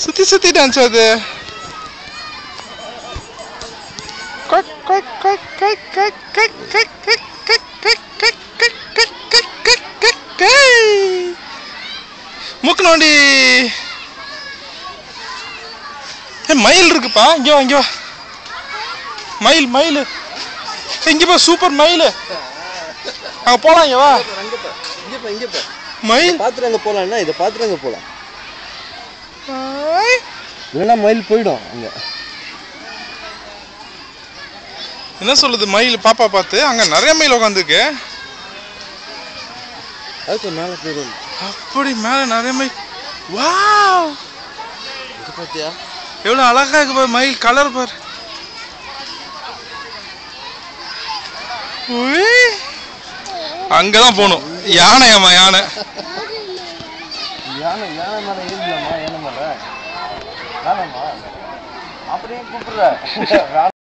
சுத்தி சுத்தி டான்ஸ் ஆகுது. மூக்கு நோண்டி. மயில் இருக்குப்பா. இங்க வா இங்க வா. மயில் மயில் இங்க பா. சூப்பர் மயில். அங்க போலாம். இங்க வா. மயில் பாத்துறாங்க போலாம். இதை பாத்துறாங்க போலாம். இல்லைன்னா மயில் போயிடும். அங்க என்ன சொல்லுது மயில்? பாப்பா பார்த்து அங்க நிறைய மயில் உட்காந்துருக்கு. அதுக்கு மேல போயிடும். அப்படி மேல நிறைய மயில். வாவ், இது பாத்தியா எவ்வளவு அழகா இருக்கு பாரு. மயில் கலர் பாரு. அங்கதான் போகணும். யானை. ஆமா யானை. யானை யானை மேல ஏறிடலாமா? யானை மேல வேணாமா? அப்படியே கூப்பிடுற